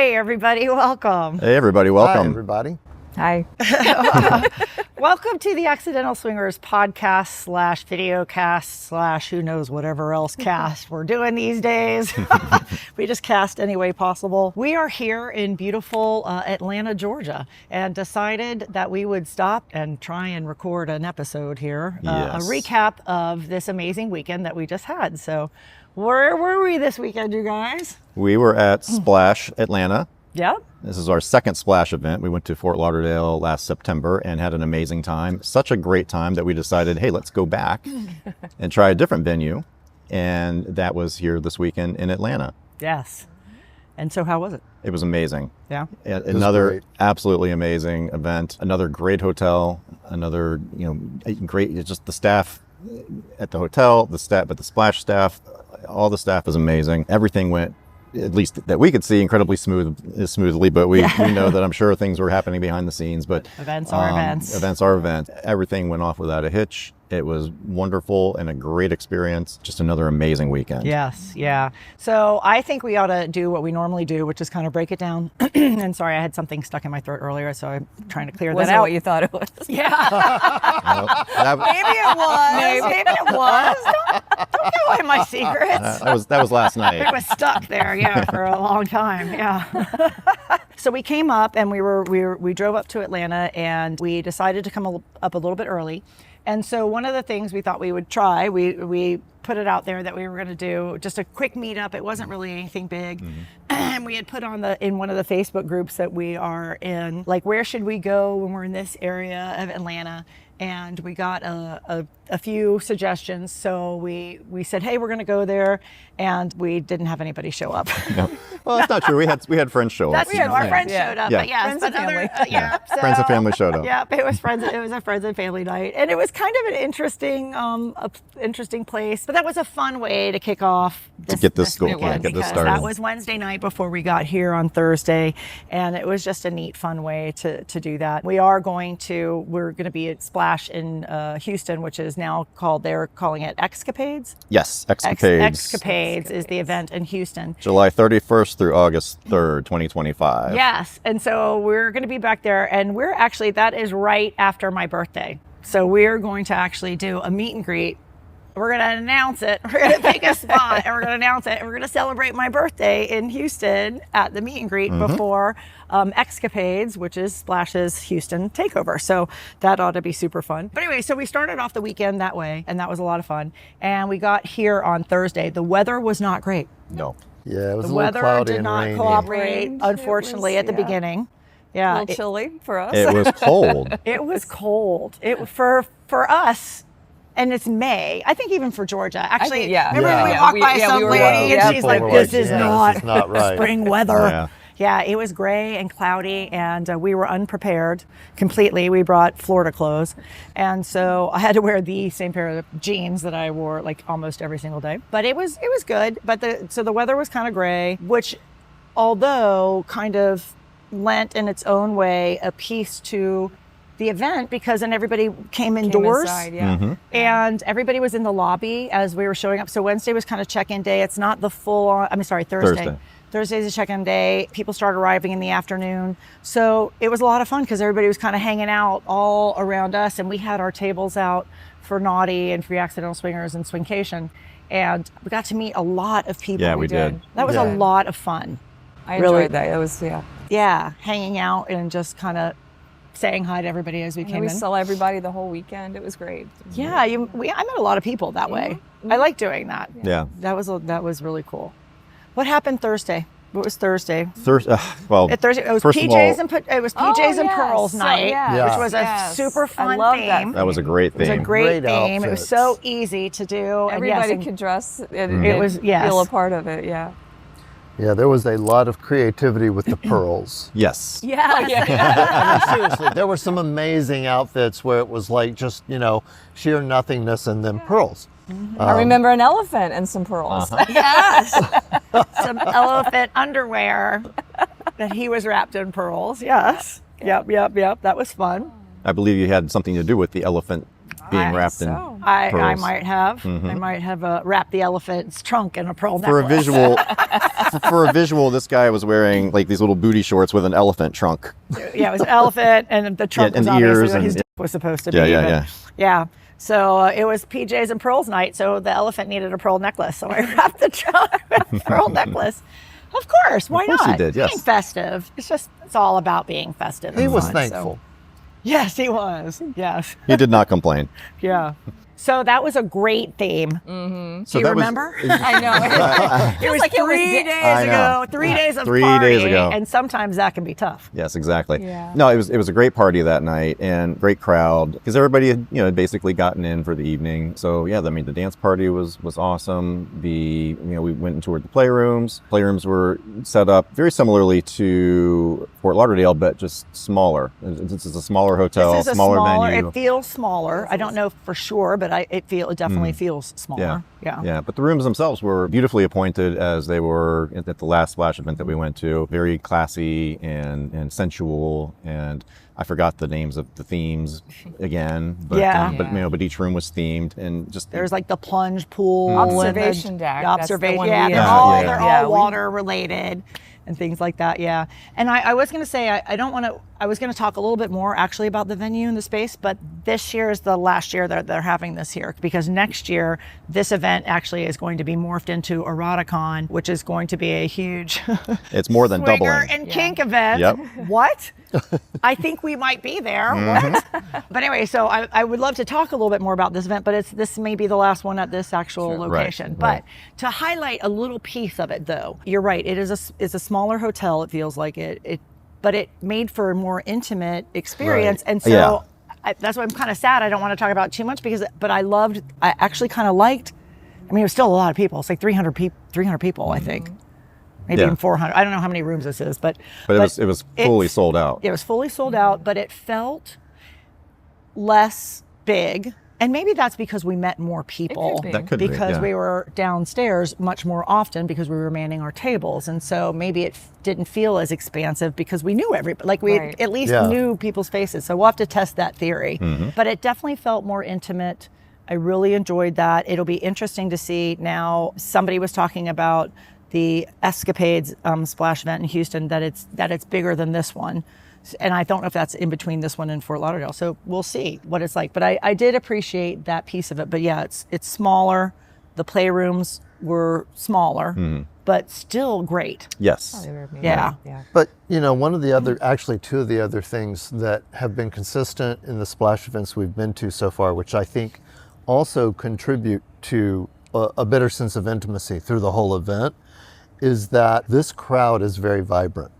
Hey, everybody, welcome. Hey, everybody, welcome. Hi, everybody. Hi. Welcome to the Accidental Swingers podcast slash videocast slash who knows whatever else cast we're doing these days. We just cast any way possible. We are here in beautiful Atlanta, Georgia, and decided that we would stop and try and record an episode here, a recap of this amazing weekend that we just had. So where were we this weekend, you guys? We were at SPLASH Atlanta. Yep. This is our second SPLASH event. We went to Fort Lauderdale last September and had an amazing time. Such a great time that we decided, hey, let's go back and try a different venue. And that was here this weekend in Atlanta. Yes. And so how was it? It was amazing. Yeah. Another absolutely amazing event. Another great hotel. Another, great, just the staff at the hotel, the staff, but the SPLASH staff, all the staff is amazing. Everything went, at least that we could see, incredibly smoothly, but we know that I'm sure things were happening behind the scenes, but events are events. Events are events. Everything went off without a hitch. It was wonderful and a great experience. Just another amazing weekend. Yes, yeah. So I think we ought to do what we normally do, which is kind of break it down. And sorry, I had something stuck in my throat earlier, so I'm trying to clear that out. Wasn't what you thought it was. Yeah. Maybe it was. Maybe it was. Don't give away my secrets. That was last night. It was stuck there, yeah, for a long time, yeah. So we came up and we drove up to Atlanta and we decided to come up a little bit early. And so one of the things we thought we would try, we put it out there that we were going to do just a quick meetup. It wasn't really anything big. Mm-hmm. And we had put on in one of the Facebook groups that we are in, like, where should we go when we're in this area of Atlanta? And we got a few suggestions. So we said, hey, we're going to go there. And we didn't have anybody show up. No. Well, that's not true. We had friends show up. Our friends showed up. Yeah. But yes, friends and family. So, friends and family showed up. Yeah, it was a friends and family night. And it was kind of an interesting place. But that was a fun way to kick off to get this weekend, get this because started. that was Wednesday night before we got here on Thursday. And it was just a neat, fun way to do that. We're going to be at SPLASH in Houston, which is now they're calling it Escapades. Yes, Escapades. Escapades is the event in Houston. July 31st through August 3rd, 2025. Yes, and so we're going to be back there, and that is right after my birthday. So we're going to actually do a meet and greet. We're going to announce it. We're going to pick a spot and we're going to announce it. And we're going to celebrate my birthday in Houston at the meet and greet before Escapades, which is SPLASH's Houston takeover. So that ought to be super fun. But anyway, so we started off the weekend that way, and that was a lot of fun. And we got here on Thursday. The weather was not great. No. Yeah, it was The a little weather cloudy did and not rainy. cooperate, Rained. unfortunately, at the beginning. Yeah, A little chilly for us. It was cold. It was cold. For us, and it's May. I think even for Georgia. Actually, remember when we walked by some lady and she's like, "This is not right. spring weather." Yeah. Yeah, it was gray and cloudy, and we were unprepared completely. We brought Florida clothes, and so I had to wear the same pair of jeans that I wore like almost every single day. But it was good. But the weather was kind of gray, which, although kind of lent in its own way a piece to the event, because then everybody came indoors. Inside, yeah. Mm-hmm. And everybody was in the lobby as we were showing up. So Wednesday was kind of check-in day. It's not the full on, Thursday. Thursday's a check-in day. People start arriving in the afternoon. So it was a lot of fun because everybody was kind of hanging out all around us. And we had our tables out for Naughty and Free Accidental Swingers and Swingcation. And we got to meet a lot of people. Yeah, we did. That was a lot of fun. I enjoyed that. It was, Yeah, hanging out and just kind of saying hi to everybody as we came in. We saw everybody the whole weekend. It was great. Yeah, I met a lot of people that way. Mm-hmm. I like doing that. Yeah. That was really cool. What happened Thursday? What was Thursday? Thursday. It was PJs and Pearls night, which was a super fun theme. That was a great theme. It was a great theme. Outfits. It was so easy to do. Everybody could dress and feel a part of it. Yeah. Yeah, there was a lot of creativity with the pearls. Yes. Yeah. I mean, seriously, there were some amazing outfits where it was like just, sheer nothingness and then pearls. Mm-hmm. I remember an elephant and some pearls. Yes. Some elephant underwear that he was wrapped in pearls. Yes. Yep. That was fun. I believe you had something to do with the elephant being wrapped in I pearls. might have. I might have wrapped the elephant's trunk in a pearl For necklace. a visual, this guy was wearing like these little booty shorts with an elephant trunk. Yeah, it was an elephant, and the trunk and was obviously ears what his and- dick was supposed to be. Yeah. Yeah. So it was PJs and pearls night, so the elephant needed a pearl necklace. So I wrapped the trunk with a pearl necklace. Of course, why course not? he did, yes. Being festive. It's all about being festive. He and was fun, thankful. So. Yes, he was. Yes. He did not complain. Yeah. So that was a great theme. So Do you that was- remember? I know. It was like it was 3 da- days I ago. know. 3 days of 3 partying, days ago. and sometimes that can be tough. Yes, exactly. Yeah. No, it was a great party that night and great crowd because everybody had basically gotten in for the evening. So yeah, I mean the dance party was awesome. We went and toured the playrooms. Playrooms were set up very similarly to Fort Lauderdale, but just smaller. This is a smaller hotel, This is a smaller smaller. venue. It feels smaller. I don't know for sure, but it definitely feels smaller. Yeah. But the rooms themselves were beautifully appointed as they were at the last Splash event that we went to. Very classy and sensual, and I forgot the names of the themes again. But, Yeah. but each room was themed and just There's like the plunge pool, Observation and deck, the that's the observation. one Yeah, we they're had. all Yeah. they're Yeah, all we- water related and things like that. Yeah. And I was going to say I was going to talk a little bit more actually about the venue and the space, but this year is the last year that they're having this here because next year this event actually is going to be morphed into Eroticon, which is going to be a huge it's more than swinger doubling. and kink event. Yep. What? I think we might be there. What? But anyway, so I would love to talk a little bit more about this event, but this may be the last one at this actual location. Right. But to highlight a little piece of it, though, you're right. It's a smaller hotel. It feels like but it made for a more intimate experience, Right. and so that's why I'm kind of sad. I don't want to talk about it too much but I actually kind of liked. I mean, it was still a lot of people. It's like 300 people, I think. Maybe Yeah. even 400. I don't know how many rooms this is, but But it was fully sold out. It was fully sold out, but it felt less big. And maybe that's because we met more people. be. That could be, because yeah. we were downstairs much more often because we were manning our tables. And so maybe it didn't feel as expansive because we knew everybody. Like we Right. at least Yeah. knew people's faces. So we'll have to test that theory. But it definitely felt more intimate. I really enjoyed that. It'll be interesting to see now. Somebody was talking about the Escapades Splash event in Houston, that it's bigger than this one. And I don't know if that's in between this one and Fort Lauderdale. So we'll see what it's like. But I did appreciate that piece of it. But yeah, it's smaller. The playrooms were smaller, but still great. Yes. Yeah. But one of the other, actually two of the other things that have been consistent in the Splash events we've been to so far, which I think also contribute to a better sense of intimacy through the whole event, is that this crowd is very vibrant.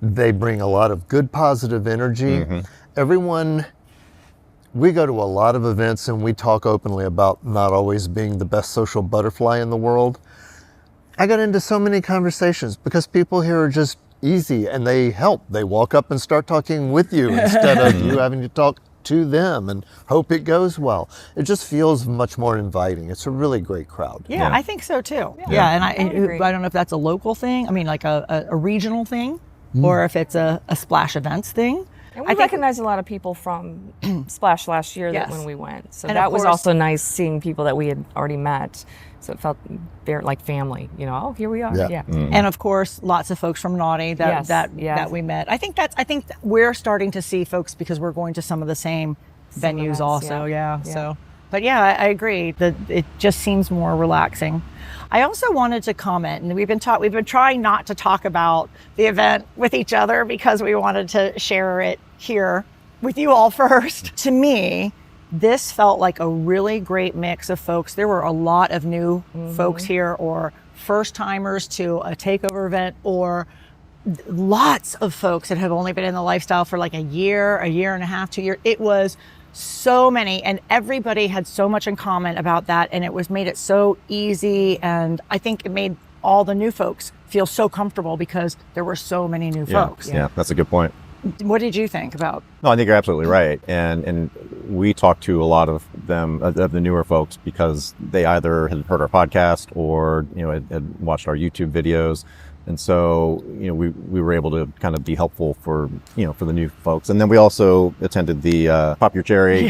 They bring a lot of good positive energy. Everyone, we go to a lot of events and we talk openly about not always being the best social butterfly in the world. I got into so many conversations because people here are just easy and they help. They walk up and start talking with you instead of you having to talk to them and hope it goes well. It just feels much more inviting. It's a really great crowd. Yeah, Yeah. I think so too. Yeah, and I agree. don't know if that's a local thing. I mean, like a regional thing, or if it's a Splash Events thing. And we recognized a lot of people from Splash last year Yes. when we went. So And that of was course- also nice seeing people that we had already met. So it felt very like family, oh, here we are. Yeah. And of course, lots of folks from Naughty Yes, that yes. we met. I think we're starting to see folks because we're going to some of the same venues events, also. yeah. Yeah. So, but yeah, I agree that it just seems more relaxing. I also wanted to comment, and we've been trying not to talk about the event with each other because we wanted to share it here with you all first. To me, this felt like a really great mix of folks. There were a lot of new folks here, or first timers to a takeover event, or lots of folks that have only been in the lifestyle for like a year and a half, 2 years. It was so many, and everybody had so much in common about that, and it made it so easy. And I think it made all the new folks feel so comfortable because there were so many new folks. Yeah, that's a good point. What did you think about? No, I think you're absolutely right. And we talked to a lot of them, of the newer folks, because they either had heard our podcast or, had watched our YouTube videos. And so, we were able to kind of be helpful for the new folks. And then we also attended the Pop Your Cherry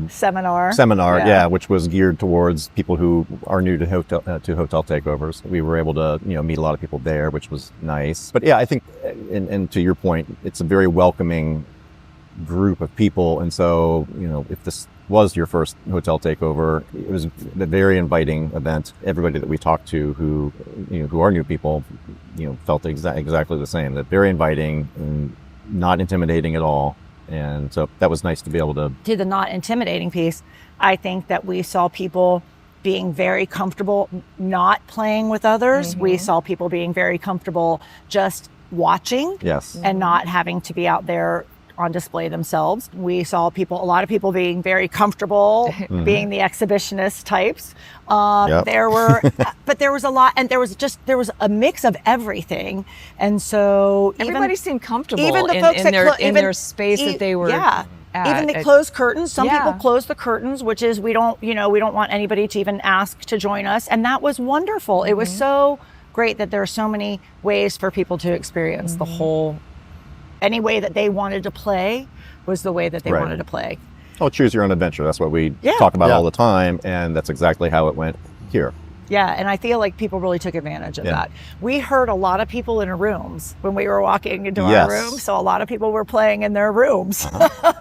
seminar. Yeah, which was geared towards people who are new to hotel takeovers. We were able to, meet a lot of people there, which was nice. But yeah, I think, and to your point, it's a very welcoming group of people. And so, if this was your first hotel takeover, it was a very inviting event. Everybody that we talked to who are new people, felt exactly the same. That very inviting and not intimidating at all. And so that was nice to be able to. To the not intimidating piece, I think that we saw people being very comfortable not playing with others. We saw people being very comfortable just watching. Yes. And not having to be out there on display themselves. We saw a lot of people being very comfortable being the exhibitionist types. There were, but there was a lot, and there was a mix of everything. And so everybody seemed comfortable even the folks in their space that they were. Yeah. Even the closed curtains. Some people close the curtains, which is we don't want anybody to even ask to join us. And that was wonderful. It was so great that there are so many ways for people to experience the whole. Any way that they wanted to play was the way that they wanted to play. Oh, choose your own adventure. That's what we talk about all the time. And that's exactly how it went here. Yeah, and I feel like people really took advantage of that. We heard a lot of people in rooms when we were walking into our rooms. So a lot of people were playing in their rooms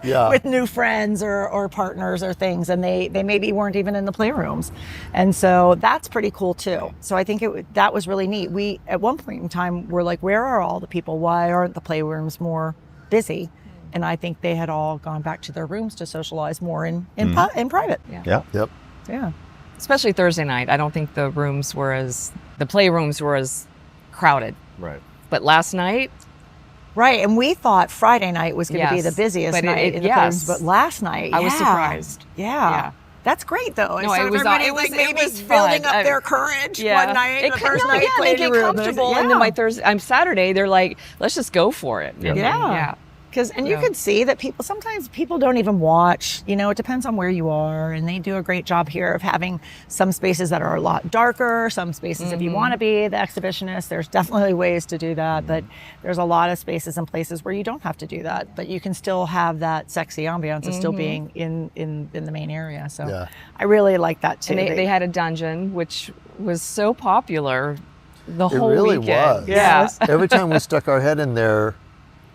with new friends or partners or things, and they maybe weren't even in the playrooms. And so that's pretty cool too. So I think that was really neat. We, at one point in time, were like, where are all the people? Why aren't the playrooms more busy? And I think they had all gone back to their rooms to socialize more in private. Yeah. Yep. Yeah. Especially Thursday night. I don't think the playrooms were as crowded. Right. But last night. Right, and we thought Friday night was going to be the busiest night in the playrooms, but last night, I was surprised. Yeah. That's great though. No, it was building up their courage one night. The first night they get comfortable, and then Saturday, they're like, let's just go for it. Yeah. And you could see that sometimes people don't even watch, it depends on where you are, and they do a great job here of having some spaces that are a lot darker, some spaces if you want to be the exhibitionist, there's definitely ways to do that, but there's a lot of spaces and places where you don't have to do that, but you can still have that sexy ambiance of still being in the main area. So I really like that too. And they had a dungeon, which was so popular the whole weekend. It really was. Yes. Every time we stuck our head in there,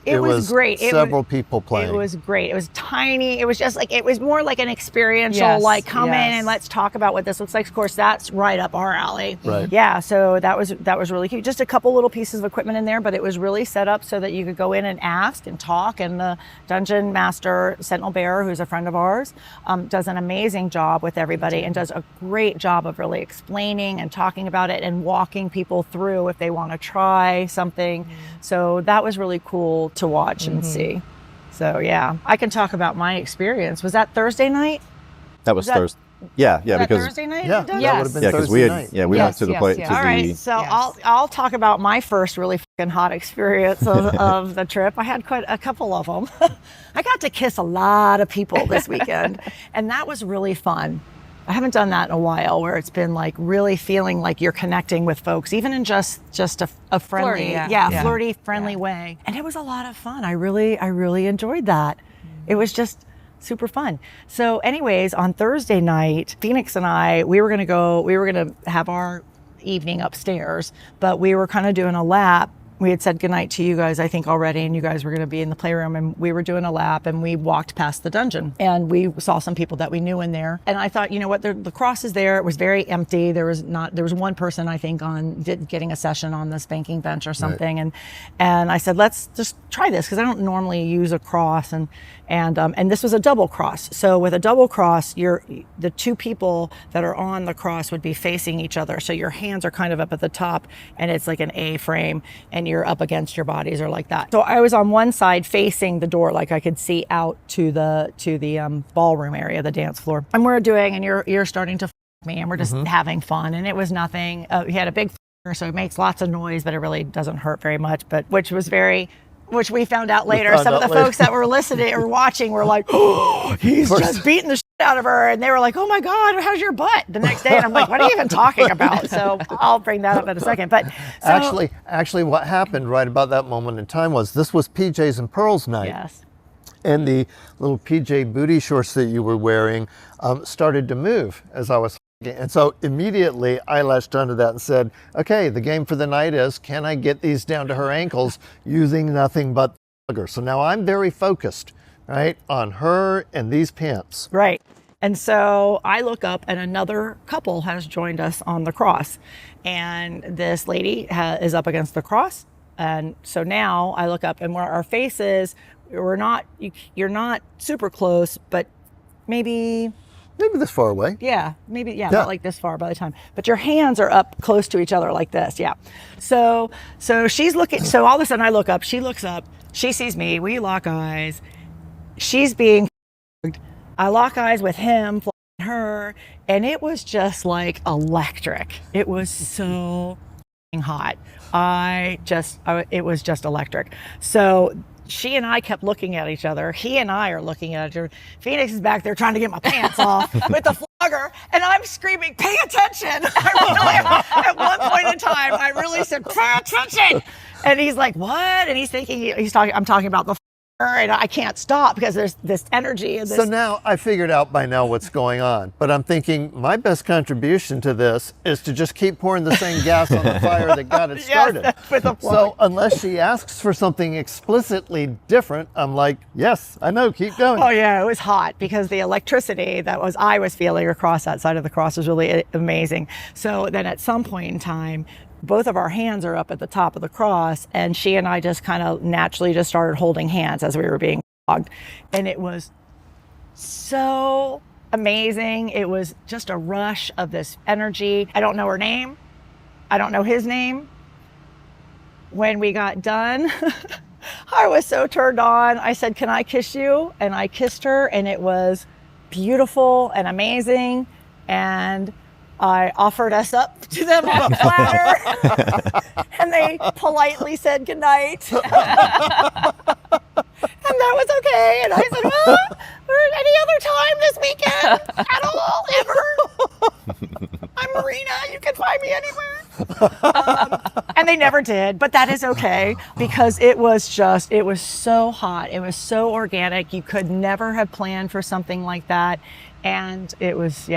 it was great. Several people playing. It was great. It was tiny. It was just it was more like an experiential, come in and let's talk about what this looks like. Of course, that's right up our alley. Right. Yeah. So that was really cute. Just a couple little pieces of equipment in there, but it was really set up so that you could go in and ask and talk. And the dungeon master, Sentinel Bearer, who's a friend of ours, does an amazing job with everybody and does a great job of really explaining and talking about it and walking people through if they want to try something. So that was really cool to watch and see. So yeah, I can talk about my experience. Was that Thursday night? That was Thursday. Yeah, because Thursday night. Yeah, that would have been Thursday night. We went to the play. All right, so I'll talk about my first really fucking hot experience of the trip. I had quite a couple of them. I got to kiss a lot of people this weekend, and that was really fun. I haven't done that in a while, where it's been really feeling like you're connecting with folks, even in just a friendly, flirty, friendly way. And it was a lot of fun. I really enjoyed that. It was just super fun. So anyways, on Thursday night, Phoenix and I, we were going to have our evening upstairs, but we were kind of doing a lap. We had said goodnight to you guys, I think, already, and you guys were going to be in the playroom, and we were doing a lap, and we walked past the dungeon, and we saw some people that we knew in there. And I thought, you know what, the cross is there. It was very empty. There was one person, I think, getting a session on the spanking bench or something. Right. And I said, let's just try this, because I don't normally use a cross, and this was a double cross. So with a double cross, the two people that are on the cross would be facing each other. So your hands are kind of up at the top, and it's like an A frame, and you're up against your bodies or like that. So I was on one side facing the door, like I could see out to the ballroom area, the dance floor. And we're doing, and you're starting to me, and we're just having fun, and it was nothing. He had a big so it makes lots of noise, but it really doesn't hurt very much. But which we found out later. Some of the folks that were listening or watching were like, "Oh, he's just beating the shit out of her, and they were like, "Oh my God, how's your butt?" the next day, and I'm like, "What are you even talking about?" So I'll bring that up in a second. But so, actually, what happened right about that moment in time was this was PJs and Pearls night. yes, And the little PJ booty shorts that you were wearing started to move as I was fucking. And so immediately I latched onto that and said, okay, the game for the night is, can I get these down to her ankles using nothing but the flugger? So now I'm very focused, right, on her and these pimps. right. And so I look up, and another couple has joined us on the cross, and this lady is up against the cross. And so now I look up, and where our faces, you're not super close, but maybe this far away. maybe not like this far by the time, but your hands are up close to each other like this. So she's looking, so all of a sudden I look up, she looks up, she sees me, we lock eyes, she's being I lock eyes with him, her, and it was just like electric. It was so hot. It was just electric. So she and I kept looking at each other. He and I are looking at each other. Phoenix is back there trying to get my pants off with the flogger, and I'm screaming, "Pay attention!" At one point in time, I really said, "Pay attention!" And he's like, "What?" And he's thinking I'm talking about the and I can't stop because there's this energy and this. So now I figured out by now what's going on, but I'm thinking my best contribution to this is to just keep pouring the same gas on the fire that got it started. Yes, with the so unless she asks for something explicitly different, I'm like, yes, I know, keep going. Oh yeah, it was hot because the electricity that I was feeling across that side of the cross was really amazing. So then at some point in time, both of our hands are up at the top of the cross, and she and I just kind of naturally just started holding hands as we were being flogged. And it was so amazing. It was just a rush of this energy. I don't know her name. I don't know his name. When we got done, I was so turned on. I said, "Can I kiss you?" And I kissed her, and it was beautiful and amazing. And I offered us up to them on a platter, and they politely said goodnight. And that was okay. And I said, "Well, any other time this weekend at all, ever? I'm Myrina. You can find me anywhere." And they never did, but that is okay because it was so hot. It was so organic. You could never have planned for something like that. And it was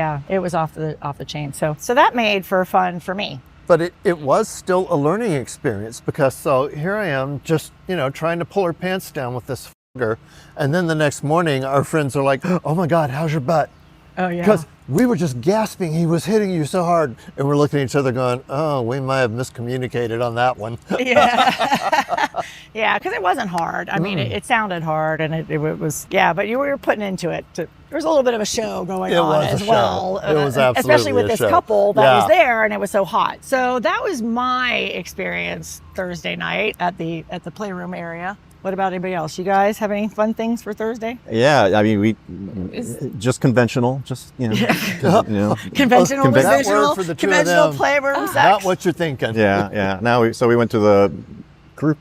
off the chain. So that made for fun for me. But it was still a learning experience because so here I am just, trying to pull her pants down with this flogger. And then the next morning our friends are like, "Oh my God, how's your butt?" Oh yeah. Because we were just gasping. He was hitting you so hard. And we're looking at each other going, "Oh, we might have miscommunicated on that one." Yeah. Yeah, because it wasn't hard. I mean, it sounded hard, and it was, but you were putting into it. There was a little bit of a show going on as well. It was absolutely especially with this show. couple that was there, and it was so hot. So that was my experience Thursday night at the playroom area. What about anybody else? You guys have any fun things for Thursday? Yeah, I mean, we just conventional, Conventional, That word for the two of conventional them, playroom sex. not what you're thinking. Yeah. Now we went to the group.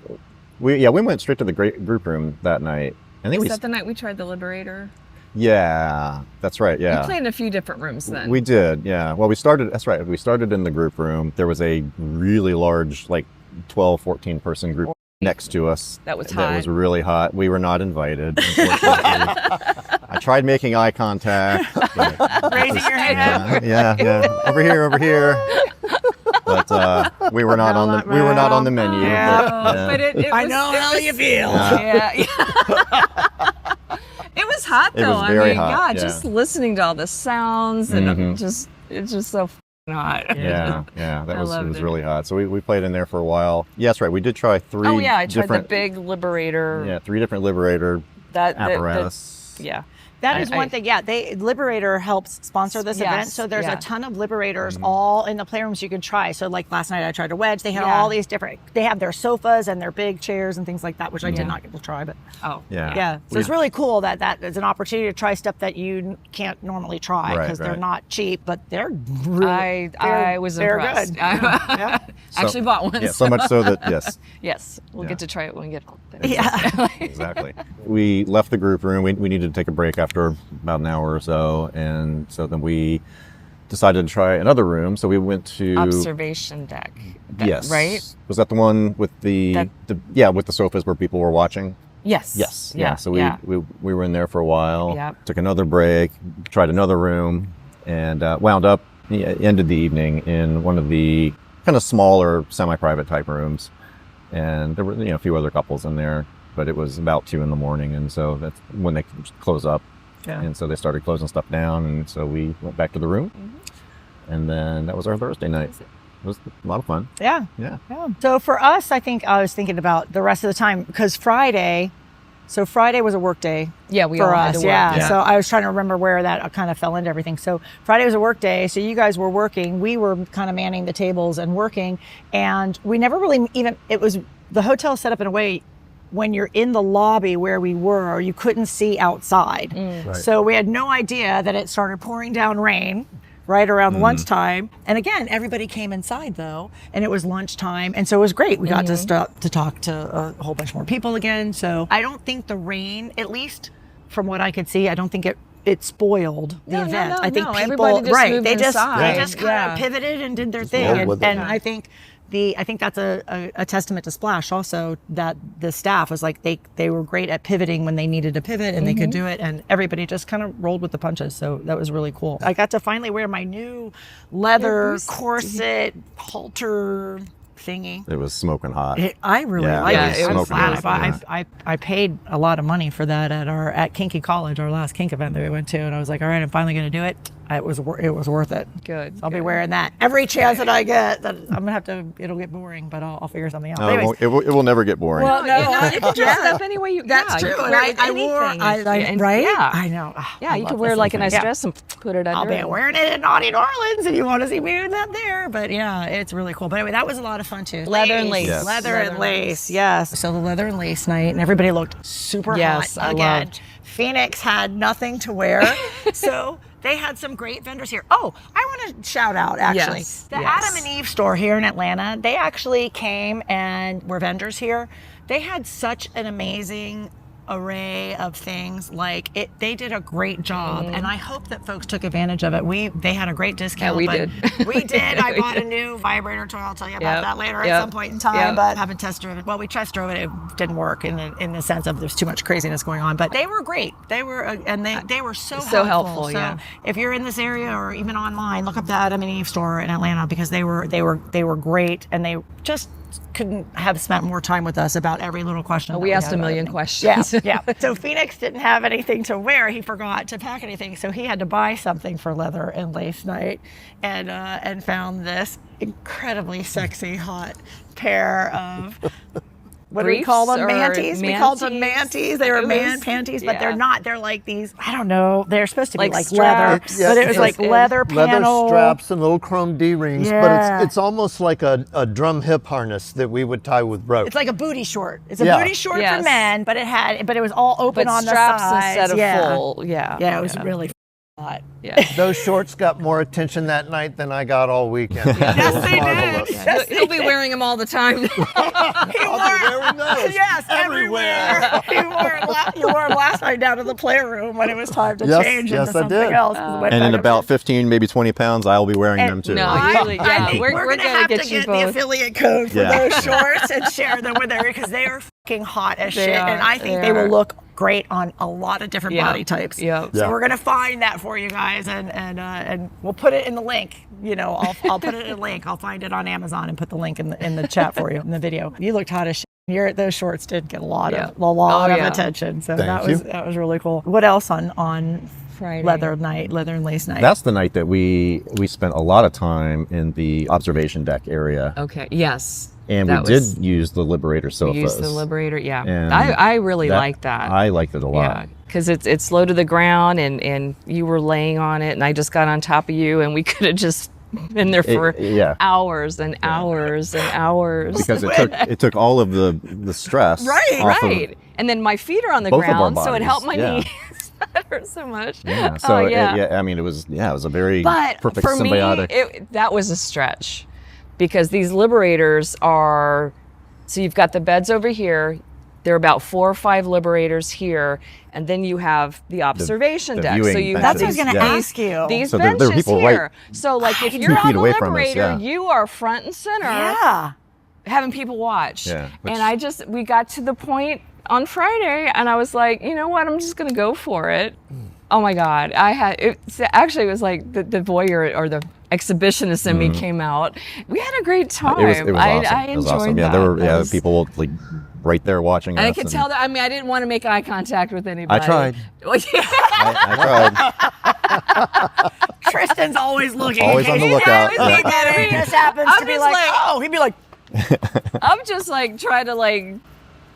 We went straight to the group room that night. I think Is that the night we tried the Liberator? Yeah, that's right. Yeah. We played in a few different rooms then. We did. Yeah. Well, that's right. We started in the group room. There was a really large, like 12, 14 person group next to us. That was hot. That was really hot. We were not invited, unfortunately. I tried making eye contact. Raising your hand. Yeah. Over here. But we were not on the menu. Yeah. But it I know how you feel. Yeah. It was hot though. It was very hot, God, yeah. just listening to all the sounds and it's just so hot. Yeah. That was loved it. really hot. So we played in there for a while. Yeah, that's right. We did try three. Oh yeah, I tried the different, big Liberator. Yeah, 3 different Liberator apparatus. Yeah. That is one thing. Yeah, Liberator helps sponsor this event. So there's a ton of Liberators all in the playrooms you can try. So like last night I tried a wedge. They had all these different, they have their sofas and their big chairs and things like that, which I did not get to try, but yeah. So it's really cool that is an opportunity to try stuff that you can't normally try because they're not cheap, but they're really, I was impressed. Good. I actually bought one. Yeah, so much so that, yes. Yes, we'll get to try it when we get home. Yeah. Exactly. We left the group room. We needed to take a break after about an hour or so, and so then we decided to try another room. So we went to Observation deck. Yes. Right? Was that the one with the with the sofas where people were watching? Yes. Yes. Yeah. So we were in there for a while. Yep. Took another break, tried another room, and wound up ended the evening in one of the kind of smaller semi-private type rooms. And there were a few other couples in there, but it was about 2 a.m, and so that's when they close up. Yeah. And so they started closing stuff down, and so we went back to the room. And then that was our Thursday night. It was a lot of fun. Yeah. Yeah. So for us, I think I was thinking about the rest of the time because Friday was a work day. Yeah, we for all had us. to work. Yeah. So I was trying to remember where that kind of fell into everything. So Friday was a work day. So you guys were working. We were kind of manning the tables and working. And we never really the hotel set up in a way when you're in the lobby where we were, you couldn't see outside. Right. So we had no idea that it started pouring down rain right around lunchtime. And again, everybody came inside though, and it was lunchtime. And so it was great. We got to stop to talk to a whole bunch more people again. So I don't think the rain, at least from what I could see, I don't think it spoiled the event. I think people, everybody just moved they just inside. kind of pivoted and did their rolled thing. with it. And I think that's a testament to Splash also, that the staff was like, they were great at pivoting when they needed to pivot, and they could do it, and everybody just kind of rolled with the punches. So that was really cool. I got to finally wear my new leather corset halter thingy. It was smoking hot. I really Yeah, like it it. was I'm smoking glad hot, I paid a lot of money for that at Kinky College, our last kink event that we went to, and I was like, all right, I'm finally going to do it. It was worth it. Good. I'll be wearing that every chance that I get. That I'm gonna have to. It'll get boring, but I'll figure something out. No, Anyways, it will never get boring. well, no, You can dress it up any way you that's you true. can And wear it with I wore, anything. right? Yeah. I know. Yeah, I you love could wear this like a little nice thing. dress and put it under. I'll be wearing it in Naughty New Orleans if you want to see me in that there. But yeah, it's really cool. But anyway, that was a lot of fun too. Leather and lace. Yes. Leather and lace. Yes. So the leather and lace night, and everybody looked super Yes, hot I again. loved. Phoenix had nothing to wear, so they had some great vendors here. Oh, I want to shout out actually the Adam and Eve store here in Atlanta. They actually came and were vendors here. They had such an amazing array of things. Like they did a great job, and I hope that folks took advantage of it. They had a great discount. we but did. We did. I bought a new vibrator toy. I'll tell you about Yep. that later at Yep. some point in time. Yep. But haven't test driven. Well, we test drove it. It didn't work in the sense of there's too much craziness going on. But they were great. They were and they were so helpful. So yeah. if you're in this area or even online, look up the Adam and Eve store in Atlanta, because they were great, and they just couldn't have spent more time with us about every little question. We that asked had a about million everything. questions. Yeah. So Phoenix didn't have anything to wear. He forgot to pack anything, so he had to buy something for leather and lace night, and found this incredibly sexy, hot pair of. What do we call them? Briefs or Manties? We called them manties. They were It man was- panties, but yeah. they're not. They're like these, I don't know. They're supposed to be Like like straps. leather, but it was Yeah, like leather panel. Leather straps and little chrome D-rings, Yeah. but it's almost like a drum hip harness that we would tie with rope. It's like a booty short. It's a Yeah. booty short for Yes. men, but it was all open But on straps the sides. instead of yeah. full. Yeah. Yeah, it was really hot. Yeah. Those shorts got more attention that night than I got all weekend. Yes, they Marvelous. did. Yes, He'll be wearing them all the time. He wore wearing those yes, everywhere. You wore him last night down to the playroom when it was time to Yes, change yes, into I something did. else. And in about 15, maybe 20 pounds, I'll be wearing them too. No, I yeah, think we're gonna gonna have get to you get both. the affiliate code for Yeah. those shorts and share them with everyone, because they are fucking hot as They shit, are, and I think they they will are. look great on a lot of different Yep, body types. yep. So Yeah. we're gonna find that for you guys, and we'll put it in the link. I'll put it in a link. I'll find it on Amazon and put the link in the chat for you in the video. You looked hot as shit. Those shorts did get a lot Yeah. of yeah. attention. So Thank you. that was really cool. What else on Friday. leather and lace night? That's the night that we spent a lot of time in the observation deck area. Okay. Yes. And That we was- did use the Liberator sofas. Use the Liberator. Yeah. And I really like that. I liked it a lot. Yeah, because it's low to the ground, and you were laying on it, and I just got on top of you, and we could have just been there for yeah. hours and hours and hours. Because it took all of the stress Right, off of- Right. And then my feet are on the both of our ground, so it helped my bodies, knees. That hurt so much. Yeah. So Oh, yeah. I mean, it was a very But perfect for symbiotic. me, that was a stretch, because these Liberators are, so you've got the beds over here, There are about 4 or 5 liberators here, and then you have the observation the deck. So viewing you benches. have That's what I was going to Yeah. ask you. these So there are benches people here. right So like if 2 you're on feet the away from us, liberator, yeah. you are front and center Yeah. having people watch. Yeah, which- And we got to the point on Friday, and I was like, you know what, I'm just going to go for it. Oh my God. It was like the voyeur or the exhibitionist in me came out. We had a great time. It was awesome. I It was enjoyed awesome. that. Yeah, there were That was- people like right there watching and I us. could tell that, I mean, I didn't want to make eye contact with anybody. I tried. Well, yeah. I tried. Tristan's always looking. Always on the lookout. He just happens I'm to be just like, like- oh, he'd be like, I'm just like trying to like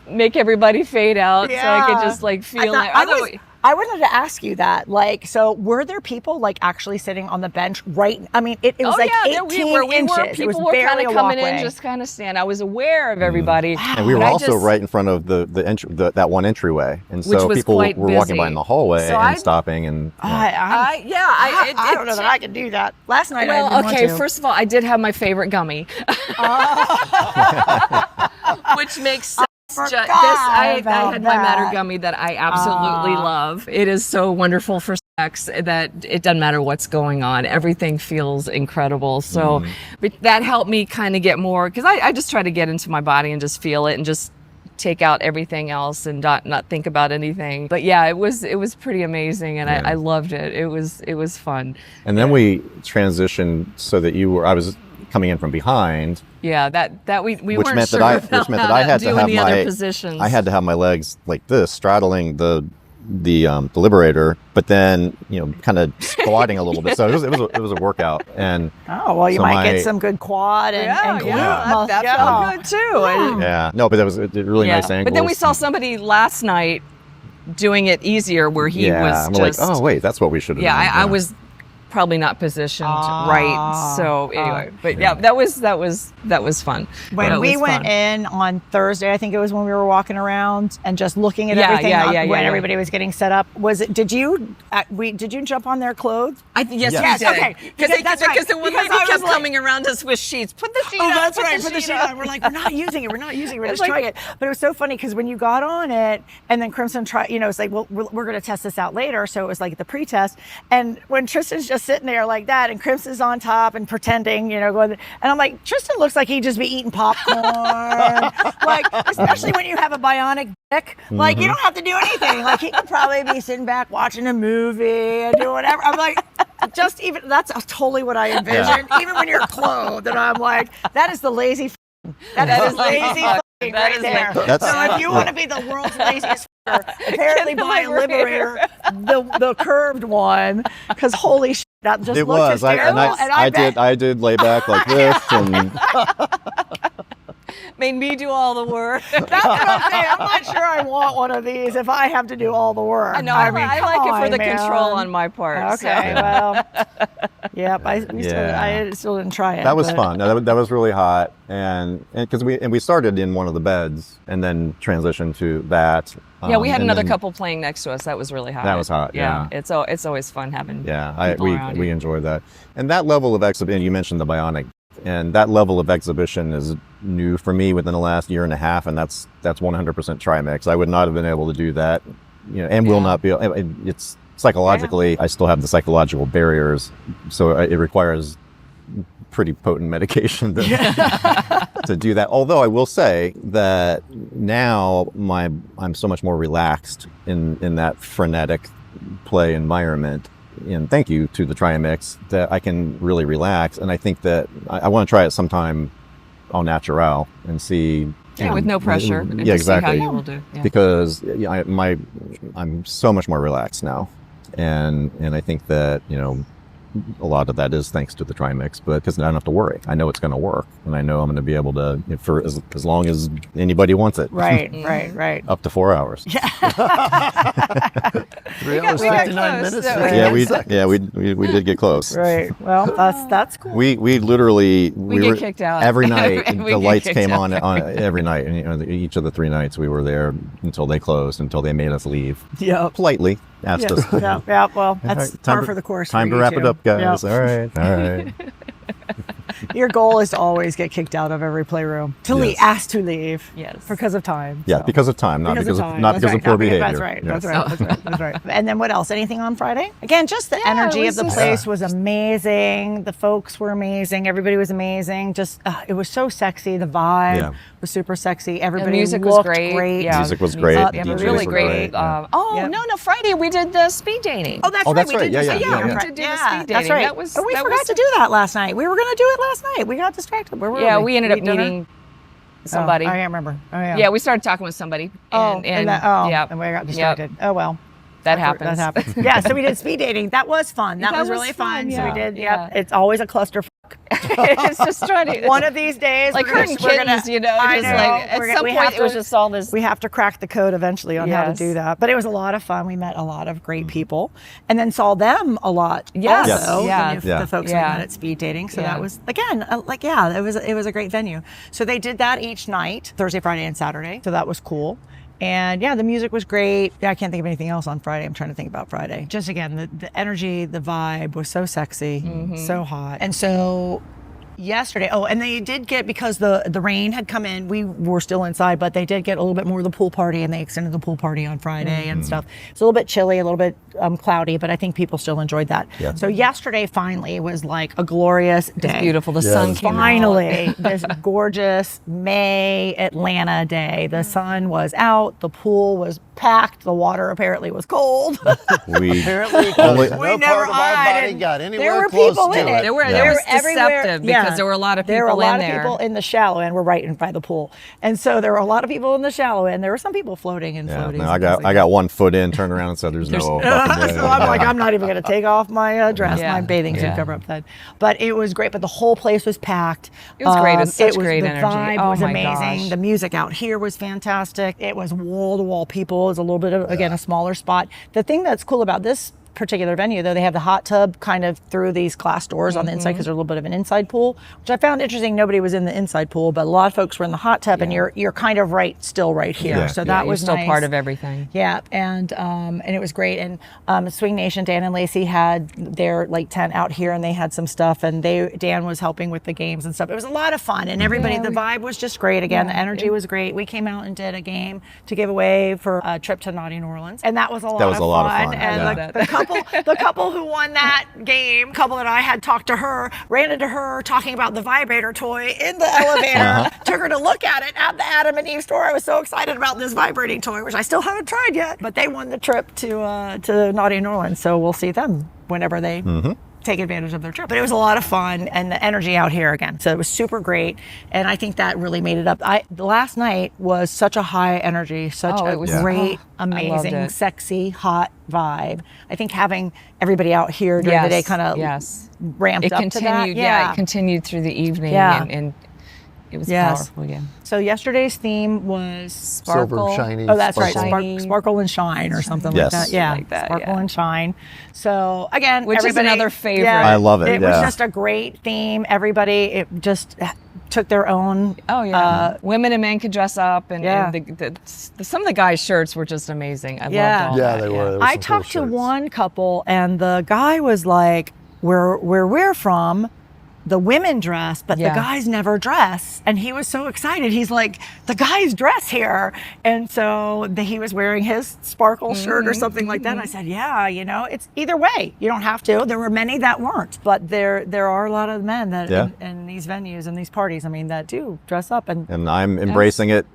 make everybody fade out so I could just like feel it. I wanted to ask you that. Like, so were there people like actually sitting on the bench right? I mean, it was like 18 inches. People it was were kind barely of a coming walkway. in, just kind of stand. I was aware of everybody. And we were but I also just- right in front of that one entryway, and Which so was people quite were walking by busy. in the hallway So and I- stopping. And I don't know that I could do that. Last night I didn't Well, want okay, to. first of all, I did have my favorite gummy, which makes sense. I had my Matter gummy that I absolutely love. It is so wonderful for sex that it doesn't matter what's going on. Everything feels incredible. So but that helped me kind of get more, because I just try to get into my body and just feel it and just take out everything else and not think about anything. But yeah, it was pretty amazing, and I loved it. It was fun. And then we transitioned so that I was coming in from behind. Yeah, that we Which weren't meant sure that about I how had to do have any other positions. I had to have my legs like this, straddling the liberator, but then kind of squatting a little bit. So it was a workout. And Oh, well, you so might get some good quad and glute muscle. that felt good too. yeah, no, but that was a really nice angle. But then we saw somebody last night doing it easier, where he was and just we're like, oh wait, that's what we should have done. I was probably not positioned right. So anyway, but yeah, that was fun. When That we was went fun. in on Thursday, I think it was when we were walking around and just looking at everything when everybody was getting set up. Was it? Did you jump on their clothes? Yes, Yes. we did. Okay. Because That's right. the woman Because I kept was like- coming around us with sheets. Put the sheet Oh, up. that's put right. The Put the sheet sheet up. on. We're like, we're not using it. We're not using it. We're It's just like- trying it. But it was so funny because when you got on it, and then Crimson tried, it's like, well, we're going to test this out later. So it was like the pre-test. And when Tristan's just sitting there like that, and Crimson's on top and pretending, going, and I'm like, Tristan looks like he'd just be eating popcorn. Like, especially when you have a bionic dick, like you don't have to do anything. Like he could probably be sitting back watching a movie and do whatever. I'm like, that's totally what I envisioned. Even when you're clothed, and I'm like, that is the lazy. That is lazy That right is there. That's- So if you want to be the world's laziest, apparently buy a Liberator, the curved one, because holy shit, that just It looked was. I did lay back like this, and Made me do all the work. That's what I'm saying. I'm not sure I want one of these if I have to do all the work. I know. I like it for come the on, control man. on my part. Okay, well, yep. I still didn't try it. that was but- fun. That was really hot, and because we started in one of the beds and then transitioned to that. Yeah, we had and another then- couple playing next to us. That was really hot. That was hot, yeah. It's always fun having. Yeah, people around we you. enjoyed that, and that level of exhibition. You mentioned the bionic, and that level of exhibition is new for me within the last year and a half, and that's 100% Trimix. I would not have been able to do that, and will not be. It's psychologically, I still have the psychological barriers, so it requires pretty potent medication to do that. Although I will say that now I'm so much more relaxed in that frenetic play environment. And thank you to the Trimix that I can really relax. And I think that I want to try it sometime au natural and see. Yeah, with no pressure. And Yeah, to see how exactly. you will do. Yeah. Because I'm so much more relaxed now, and I think that a lot of that is thanks to the Trimix, but because I don't have to worry. I know it's going to work, and I know I'm going to be able to for as long as anybody wants it. Right, right. Up to 4 hours. 3 hours, we got 59 close, minutes. though. We did get close. Right. Well, that's cool. We literally We get kicked out. every night. We The get lights kicked came out. on every night, and each of the 3 nights we were there until they closed, until they made us leave. Yep. Politely asked us. Yeah. Well, that's Time par for the course. Time for to you wrap two. it up, guys. Yep. All right. Your goal is to always get kicked out of every playroom, to leave, Yes. asked to leave, Yes. because of time. Yeah, so. because of time, not because of time. not That's because right. of poor Not because- behavior. That's right. Yes. That's right. That's right. That's right. And then what else? Anything on Friday? Again, just the Yeah, energy it of the was place was amazing. The folks were amazing. Everybody was amazing. Just it was so sexy. The vibe Yeah. was super sexy. The Everybody music was looked great. Yeah. Music was great. Yeah, DJs really were great. great, yeah. No, Friday we did the speed dating. Oh, that's Oh, right. that's we right. did Yeah, just- yeah, yeah, we yeah. did do the yeah, speed that's dating. right. That was- oh, we that forgot was- to do that last night. We were going to do it last night. We got distracted. Where were Yeah, we? we ended up Eat dinner? meeting somebody. Oh, I can't remember. Oh, yeah. Yeah, we started talking with somebody. And yeah, and we got distracted. Oh, well. that happens. That happens. Yeah, so we did speed dating. That was fun. That was really fun. So we did, yeah. It's always a clusterfuck. It's just trying to One of these days, like we're gonna- hurting we're gonna- kittens, you know. I Just know. like at We're some we point have it was to- just all this. We have to crack the code eventually on how to Yes. do that. But it was a lot of fun. We met a lot of great people, and then saw them a lot. Yes. Also, Yes. the folks we Yeah. met at speed dating. So Yeah. that was again, it was a great venue. So they did that each night, Thursday, Friday, and Saturday. So that was cool. And yeah, the music was great. Yeah, I can't think of anything else on Friday. I'm trying to think about Friday. Just again, the energy, the vibe was so sexy, so hot. And so yesterday, and they did get, because the rain had come in, we were still inside, but they did get a little bit more of the pool party, and they extended the pool party on Friday and stuff. It's a little bit chilly, a little bit cloudy, but I think people still enjoyed that. Yeah. So yesterday finally was like a glorious day. It's beautiful. The Yeah, sun it was came out. Finally, this gorgeous May Atlanta day. The sun was out, the pool was packed, the water apparently was cold. We Apparently, Only- no We part never- of our I body didn't- got there anywhere were close people to in it. There was There were deceptive everywhere. because there were a lot of There were a people lot in of there. people in the shallow end. We're right in by the pool, and so there were a lot of people in the shallow end. There were some people floating and Yeah, floating. no, I got 1 foot in, turned around and said, "There's no fucking way." So I'm like, I'm not even going to take off my dress, Yeah. my bathing suit, Yeah. cover up that. But it was great. But the whole place was packed. It was great. It was such great the energy. vibe Oh was my amazing. gosh. The music out here was fantastic. It was wall to wall people. It was a little bit of, again, a smaller spot. The thing that's cool about this particular venue, though, they have the hot tub kind of through these glass doors on the inside, because there's a little bit of an inside pool, which I found interesting. Nobody was in the inside pool, but a lot of folks were in the hot tub, and you're kind of still right here. Yeah. So Yeah, that You're was still nice. part of everything. Yeah, and it was great. And Swing Nation, Dan and Lacey had their tent out here, and they had some stuff, and Dan was helping with the games and stuff. It was a lot of fun, and everybody, the vibe was just great. Again, the energy was great. We came out and did a game to give away for a trip to Naughty New Orleans, and that was a lot of fun. And yeah. the couple who won that game, couple that I had talked to her, ran into her talking about the vibrator toy in the elevator, took her to look at it at the Adam and Eve store. I was so excited about this vibrating toy, which I still haven't tried yet, but they won the trip to Naughty New Orleans, so we'll see them whenever they take advantage of their trip. But it was a lot of fun, and the energy out here again, so it was super great, and I think that really made it up. The last night was such a high energy, such a it was- great, I loved amazing, it. sexy, hot vibe. I think having everybody out here during the day kind of ramped it up continued, to that. it continued through the evening, Yeah. and it was Yes. powerful. Yeah. So yesterday's theme was Silver, shiny. Oh, that's right. sparkle. Sparkle and shine or something Yes. like that. Yeah, Like that, sparkle yeah. and shine. So again, Which is everybody, another favorite. Yeah, I love it, It was yeah. just a great theme. Everybody, it just took their own. Oh yeah. Women and men could dress up, and, Yeah. and some of the guys' shirts were just amazing. I Yeah. loved all Yeah, that. they were. There were I some cool talked to shirts. one couple, and the guy was like, where we're from, the women dress, but Yeah. the guys never dress. And he was so excited. He's like, the guys dress here. And so he was wearing his sparkle shirt or something like that. And I said, yeah, it's either way. You don't have to. There were many that weren't, but there are a lot of men that Yeah. in these venues and these parties, that do dress up. And I'm embracing it.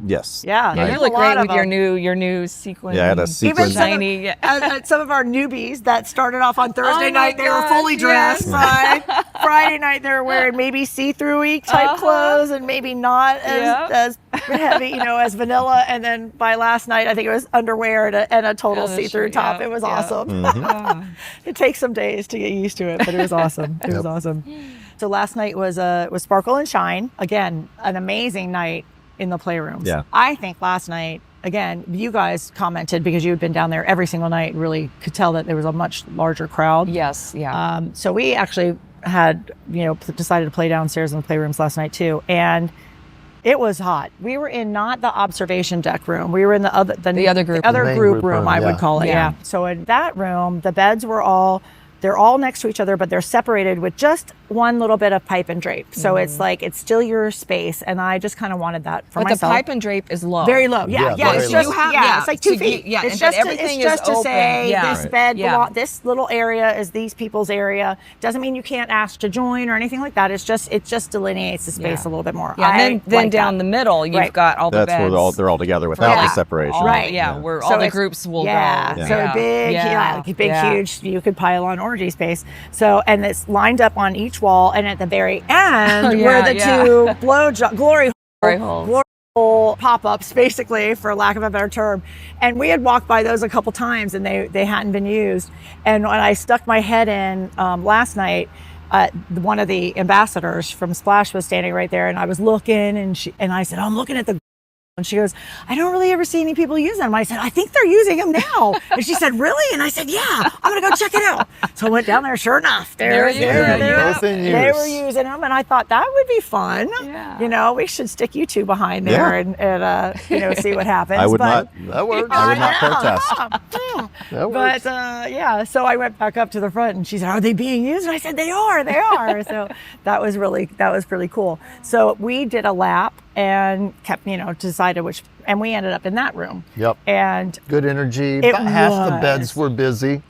Yes. yeah, Yeah, there's you look a lot great of with your them. new sequin. Yeah, I had a sequin. Even some of, shiny. Yeah. some of our newbies that started off on Thursday Oh my night, they were gosh, fully dressed. yes. Friday night, they were wearing maybe see-through-y type clothes and maybe not as heavy, as vanilla. And then by last night, I think it was underwear and a total And a see-through shirt, top. yeah, It was yeah. awesome. It takes some days to get used to it, but it was awesome. It was awesome. So last night was Sparkle and Shine. Again, an amazing night in the playrooms. Yeah. I think last night, again, you guys commented because you had been down there every single night, really could tell that there was a much larger crowd. Yes. Yeah. So we actually had, decided to play downstairs in the playrooms last night too. And it was hot. We were in not the observation deck room. We were in the other other group the other room. group Main room, room, I would yeah. call it. Yeah. Yeah. So in that room, the beds were they're all next to each other, but they're separated with just one little bit of pipe and drape. So it's like, it's still your space. And I just kind of wanted that for But myself. the pipe and drape is low. Very low. Yeah. Yeah, It's very just, low. it's like 2 feet. Yeah, It's and just, everything it's just is to open. say Yeah. this bed, Yeah. this little area is these people's area. Doesn't mean you can't ask to join or anything like that. It just delineates the space a little bit more. Yeah, and then like down that. the middle, you've Right. got all the That's beds. where they're all together without Yeah. the separation. All- Right. Yeah, where So all the it's- groups will yeah. go. So a big, big, huge, you could pile on orgy space. So, and it's lined up on each wall, and at the very end, where the two glory hole pop-ups, basically, for lack of a better term. And we had walked by those a couple times, and they hadn't been used. And when I stuck my head in last night, one of the ambassadors from Splash was standing right there, and I was looking, and I said, "Oh, I'm looking at the." And she goes, "I don't really ever see any people use them." I said, "I think they're using them now." And she said, "Really?" And I said, "Yeah, I'm gonna go check it out." So I went down there. Sure enough, Both in they use. were using them, and I thought that would be fun. Yeah. You know, we should stick you two behind there and see what happens. I would But- not. That works. I would not protest. That works. But yeah, so I went back up to the front, and she said, "Are they being used?" And I said, "They are. They are." So that was pretty cool. So we did a lap and kept, decided which, and we ended up in that room. Yep. And Good energy. It About half the was. beds were busy.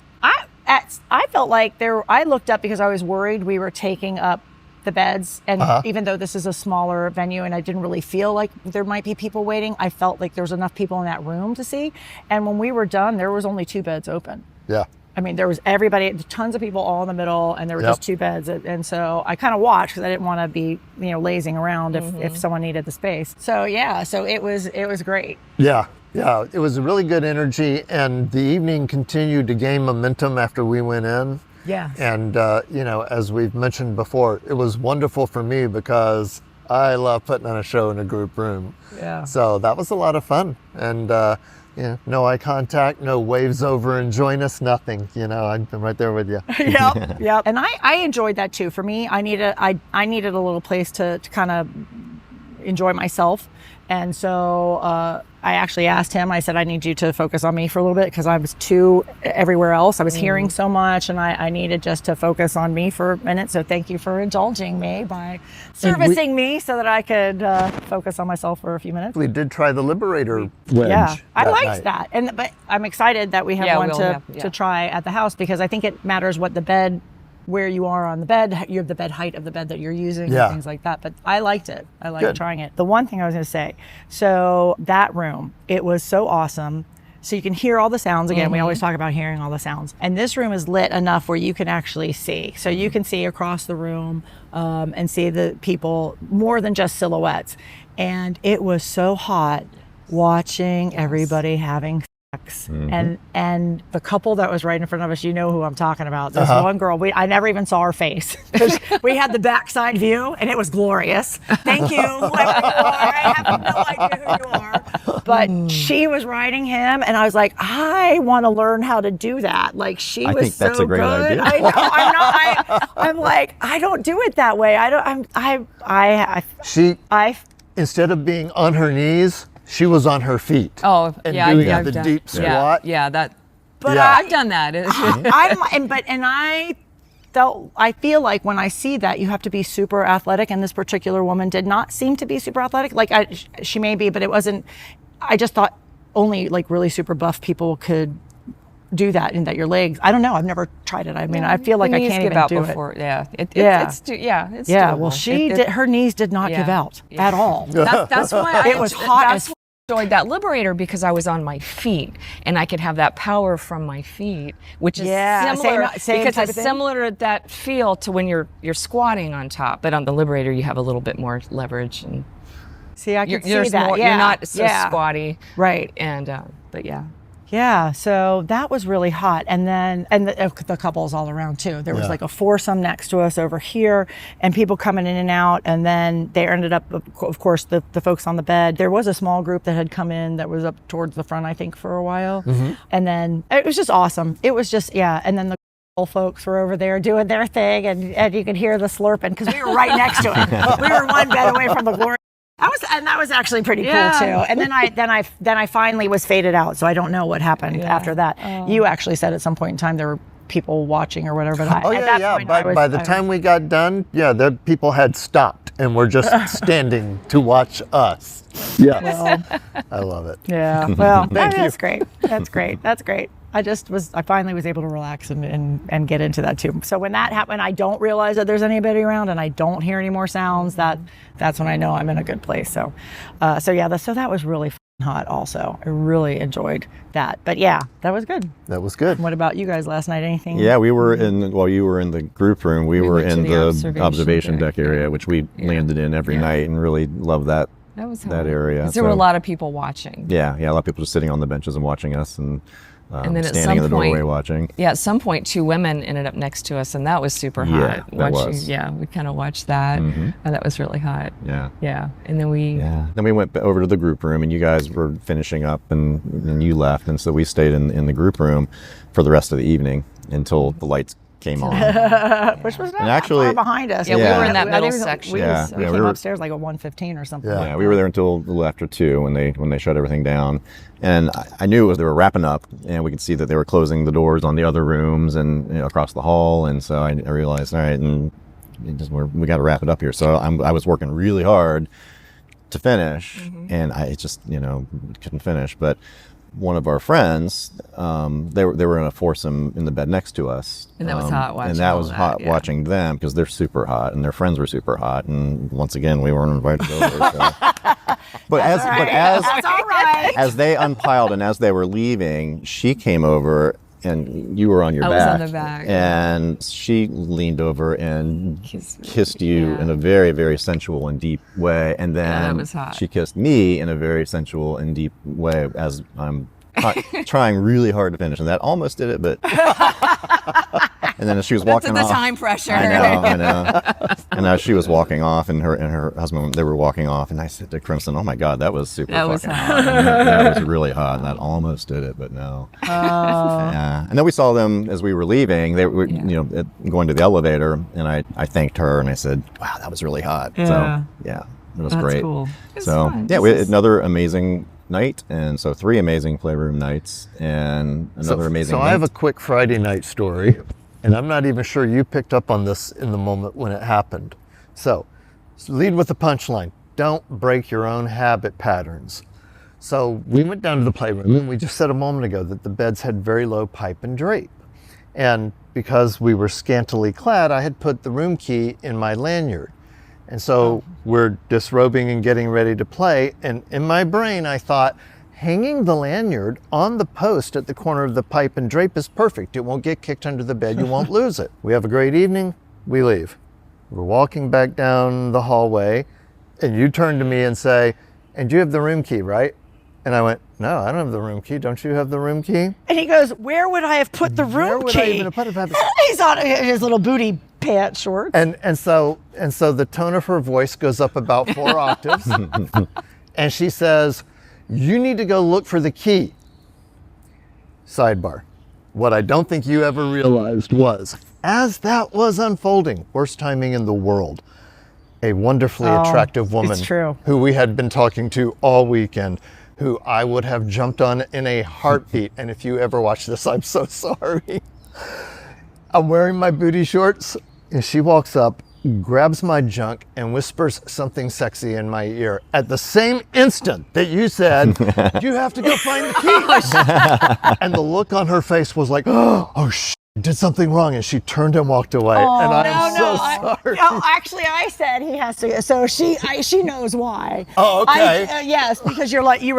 I felt like I looked up because I was worried we were taking up the beds, and even though this is a smaller venue and I didn't really feel like there might be people waiting, I felt like there was enough people in that room to see. And when we were done, there was only 2 beds open. Yeah. I mean, there was everybody, tons of people all in the middle, and there were just 2 beds. And so I kind of watched because I didn't want to be, lazing around if someone needed the space. So yeah, so it was great. Yeah. Yeah. It was a really good energy, and the evening continued to gain momentum after we went in. Yeah. And, as we've mentioned before, it was wonderful for me because I love putting on a show in a group room. Yeah. So that was a lot of fun. And, no eye contact, no waves over and join us, nothing. I'm right there with you. Yep. And I enjoyed that too. For me, I needed a little place to kind of enjoy myself. And so I actually asked him, I said, "I need you to focus on me for a little bit because I was too everywhere else. I was hearing so much, and I needed just to focus on me for a minute. So thank you for indulging me by servicing me so that I could focus on myself for a few minutes." We did try the Liberator wedge. Yeah, I that liked night. that. But I'm excited that we have one we'll to try at the house, because I think it matters what the bed, where you are on the bed, you have the bed height of the bed that you're using, Yeah. and things like that. But I liked it. I liked Good. trying it. The one thing I was going to say, so that room, it was so awesome. So you can hear all the sounds. Again, we always talk about hearing all the sounds. And this room is lit enough where you can actually see. So you can see across the room and see the people more than just silhouettes. And it was so hot watching everybody having sex. And the couple that was right in front of us, you know who I'm talking about. This one girl, I never even saw her face. We had the backside view, and it was glorious. Thank you, whoever you are. I have no idea who you are. But she was riding him, and I was like, I want to learn how to do that. Like, she I was think that's so a great good. idea. I know. I'm like, I don't do it that way. She, instead of being on her knees, she was on her feet. Oh, and yeah, doing I've the done, deep squat. Yeah, that. But Yeah. I've done that. I feel like when I see that, you have to be super athletic, and this particular woman did not seem to be super athletic. Like she may be, but it wasn't. I just thought only like really super buff people could do that, and that your legs. I don't know. I've never tried it. I mean, I feel like The I knees can't give even out do before. it. Yeah, Yeah. it's Yeah. doable. Well, her knees did not give out at all. That's why It was hot That's as why I enjoyed that Liberator, because I was on my feet and I could have that power from my feet, which is similar same because type it's of thing. similar to that feel to when you're squatting on top. But on the Liberator, you have a little bit more leverage, and See, I could see there's that. more, Yeah. you're not so Yeah. squatty, Right. and but yeah. Yeah, so that was really hot. And then, the couples all around too. There was Yeah. like a foursome next to us over here, and people coming in and out. And then they ended up, of course, the folks on the bed. There was a small group that had come in that was up towards the front, I think, for a while. And then it was just awesome. It was just, yeah. And then the folks were over there doing their thing, and you could hear the slurping because we were right next to it. We were one bed away from the glory. That was actually pretty cool too. And then I finally was faded out, so I don't know what happened after that. You actually said at some point in time there were people watching or whatever. But Oh at yeah, that yeah. point, By the time we got done, yeah, the people had stopped and were just standing to watch us. Yeah, well, I love it. yeah. Well, Thank you. that's great. That's great. That's great. I finally was able to relax and get into that too. So when that happened, I don't realize that there's anybody around and I don't hear any more sounds. That's when I know I'm in a good place. So that was really hot also. I really enjoyed that. But yeah, that was good. That was good. What about you guys last night? Anything? Yeah, we were while you were in the group room, we were went to in the the observation deck area, which we Yeah. landed in every night and really loved that That that area. 'Cause there were a lot of people watching. Yeah, a lot of people just sitting on the benches and watching us and And then at standing some in the doorway point- watching. Yeah, at some point, 2 women ended up next to us, and that was super Yeah, hot. that was. Yeah, we kind of watched that, and that was really hot. Yeah. Yeah, and then we. Yeah. Then we went over to the group room, and you guys were finishing up, and you left, and so we stayed in the group room for the rest of the evening until the lights came on. Which was not actually- far behind us. Yeah, we were in that I middle think section. We, Yeah, we yeah, came we were- upstairs like at 1:15 or something. Yeah. Yeah, we were there until a little after 2 when they shut everything down, and I knew they were wrapping up, and we could see that they were closing the doors on the other rooms and across the hall, and so I realized, all right, and we got to wrap it up here. So I was working really hard to finish, and I just couldn't finish. But one of our friends, they were in a foursome in the bed next to us, And that was hot watching and that all was that, hot yeah. watching them because they're super hot and their friends were super hot, and once again we weren't invited over. So. But That's all right. as they unpiled and as they were leaving, she came over and you were on your I was back. on the back. And she leaned over and kissed you Yeah. in a very, very sensual and deep way. And Yeah, that then was hot. she kissed me in a very sensual and deep way as I'm trying really hard to finish. And that almost did it, but... And then as she was walking That's the off... time pressure. I know. And as she was walking off, and her husband, they were walking off, and I said to Crimson, "Oh my God, that was super That was fucking hot. hot. That was really hot, and that almost did it, but no." Yeah. And then we saw them as we were leaving. They were, going to the elevator, and I thanked her, and I said, "Wow, that was really hot." Yeah. So yeah, it was That's great. cool. It's So fun. yeah, we had another amazing night, and so 3 amazing playroom nights, and another amazing. So I have night. a quick Friday night story, and I'm not even sure you picked up on this in the moment when it happened. So lead with the punchline. Don't break your own habit patterns. So we went down to the playroom, and we just said a moment ago that the beds had very low pipe and drape. And because we were scantily clad, I had put the room key in my lanyard. And so we're disrobing and getting ready to play. And in my brain, I thought, hanging the lanyard on the post at the corner of the pipe and drape is perfect. It won't get kicked under the bed. You won't lose it. We have a great evening. We leave. We're walking back down the hallway, and you turn to me and say, "And you have the room key, right?" And I went, "No, I don't have the room key. Don't you have the room key?" And he goes, "Where would I have put the room Where would key?" I even have put it? He's on his little booty pants shorts. And so the tone of her voice goes up about 4 octaves, and she says, "You need to go look for the key." Sidebar. What I don't think you ever realized was, as that was unfolding, worst timing in the world, a wonderfully attractive woman it's true. who we had been talking to all weekend, who I would have jumped on in a heartbeat. And if you ever watch this, I'm so sorry. I'm wearing my booty shorts, and she walks up, grabs my junk, and whispers something sexy in my ear at the same instant that you said, "You have to go find the key." And the look on her face was like, "Oh, shit, I did something wrong," and she turned and walked away. And I am so sorry. No, actually, I said he has to. So she knows why. Oh, okay. Yes, because you were like, you're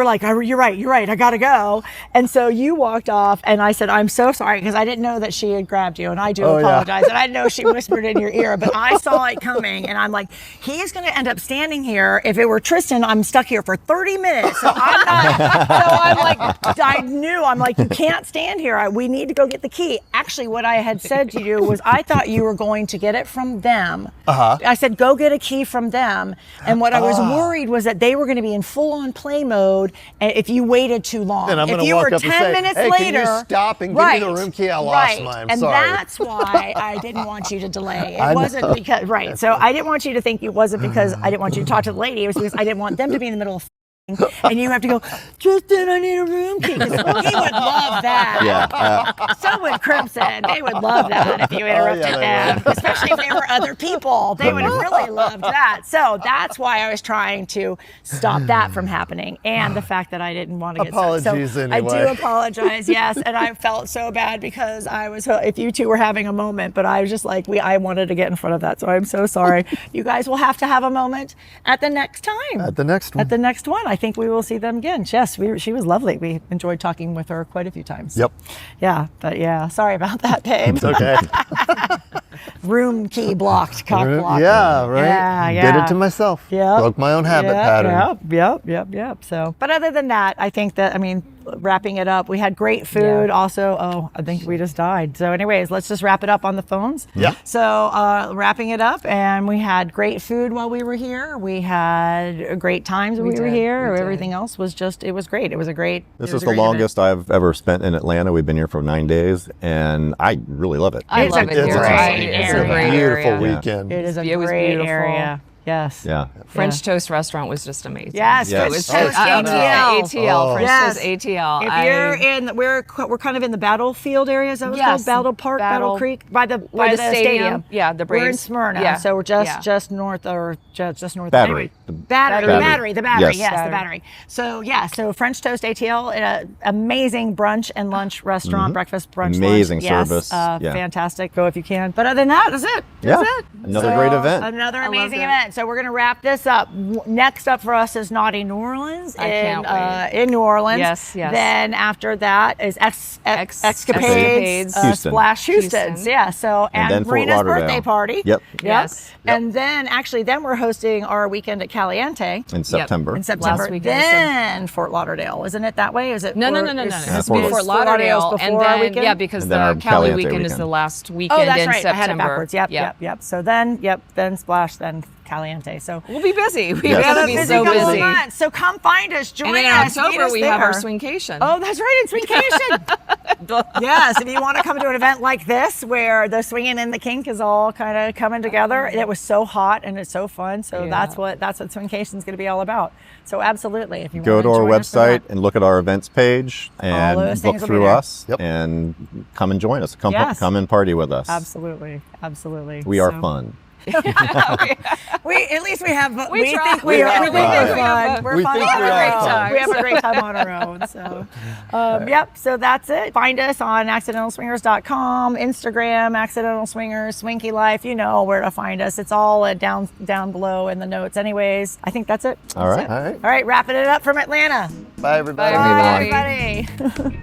right. I gotta go. And so you walked off, and I said, "I'm so sorry," because I didn't know that she had grabbed you, and I do Oh, yeah. apologize. And I didn't know she whispered in your ear, but I saw it coming, and I'm like, he is going to end up standing here. If it were Tristan, I'm stuck here for 30 minutes. So I'm not. So I'm like, I knew. I'm like, you can't stand here. We need to go get the key. Actually, what I had said to you was, I thought you were going to get it from them. I said, go get a key from them. And what I was worried was that they were going to be in full-on play mode if you waited too long. And I'm if gonna you walk were up and 10 say, minutes "Hey, later, can you stop and give me the room key? I lost mine. I'm and sorry." that's why I didn't want you to delay. I It know. wasn't because, right. So I didn't want you to think it wasn't because I didn't want you to talk to the lady. It was because I didn't want them to be in the middle of and you have to go, Tristan, I need a room key. 'Cause he would love that. Yeah. So would Crimson. They would love that if you interrupted they them, especially if they were other people. They would have really loved that. So that's why I was trying to stop that from happening, and the fact that I didn't want to get Apologies so anyway. I do apologize, yes, and I felt so bad because I was. If you two were having a moment, but I was just like, I wanted to get in front of that, so I'm so sorry. You guys will have to have a moment at the next time. At the next one. At the next one, I think we will see them again. Yes, she was lovely. We enjoyed talking with her quite a few times. Yep. Yeah, but yeah, sorry about that, babe. It's okay. Room key blocked, cock blocked. Yeah, right. Yeah. Did it to myself. Yeah. Broke my own habit pattern. Yep. So, but other than that, I think that, wrapping it up, we had great food. Yeah. Also, I think we just died. So anyways, let's just wrap it up on the phones. Yeah. So wrapping it up, and we had great food while we were here. We had great times when we were did. here. We did. Everything else was just, it was great. It was a great. This is the longest I've ever spent in Atlanta. We've been here for 9 days, and I really love it. I It's love a it It's here. great It's area. a great beautiful area. weekend. It is a It was great beautiful. area. Yes. Yeah. French Toast restaurant was just amazing. Yes, Yes. French It Toast was ATL. ATL. French Yes. Toast ATL. If you're in, we're kind of in the battlefield area. Is that what it's Yes. called? Battle Park, Battle Creek, by the stadium. Yeah, the Braves. We're in Smyrna, Yeah. so we're Yeah. just north or just north. Battery. Anyway, The battery. Battery. The battery. Yes. Yes, the Battery. battery. So yeah, so French Toast ATL, amazing brunch and lunch restaurant, breakfast, brunch, Amazing lunch. Yes, service. Yeah. fantastic. Go if you can. But other than that, that's it. That's Yeah. it. Another great event. Another amazing it. event. So we're gonna wrap this up. Next up for us is Naughty New Orleans I can't wait. in New Orleans. Yes, yes. Then after that is Escapades, Escapades. Houston. Splash Houston's. Houston. Yeah. So And then Fort Myrina's Lauderdale. birthday party. Yep. Yes. And then we're hosting our weekend at Caliente In September. in September. weekend. Then Fort Lauderdale. Isn't it that way? Is it? No. or It is- has to Fort be Fort Lauderdale, and before our then weekend? because And then our the Cali Caliente weekend is weekend. the last weekend Oh, that's in right. September. I had it backwards. Yep. So then Splash, then Caliente. So We'll be busy. Yes. We're we have gonna a be busy so couple of busy. months. So come find us. Join And then in us. meet October us we have our there. swingcation. Oh, that's right, it's Swingcation. Yes, if you want to come to an event like this where the swinging and the kink is all kind of coming together, it was so hot and it's so fun. So Yeah. that's what Swingcation is going to be all about. So absolutely, if you Go want to our join us for website that. and look at our events page those and things book will be through there. us Yep. and come and join us. Come Yes. come and party with us. Absolutely. We are So- fun. We at least we have. We try. think we are. We think we're We fun. We're We fun. think We have we a are great fun. time. We have a great time on our own. So, yep. So that's it. Find us on accidentalswingers.com, Instagram, Accidental Swingers, Swinky Life. You know where to find us. It's all down below in the notes. Anyways, I think that's it. All right. All right. All right. Wrapping it up from Atlanta. Bye, everybody. Bye, Bye, everybody. everybody.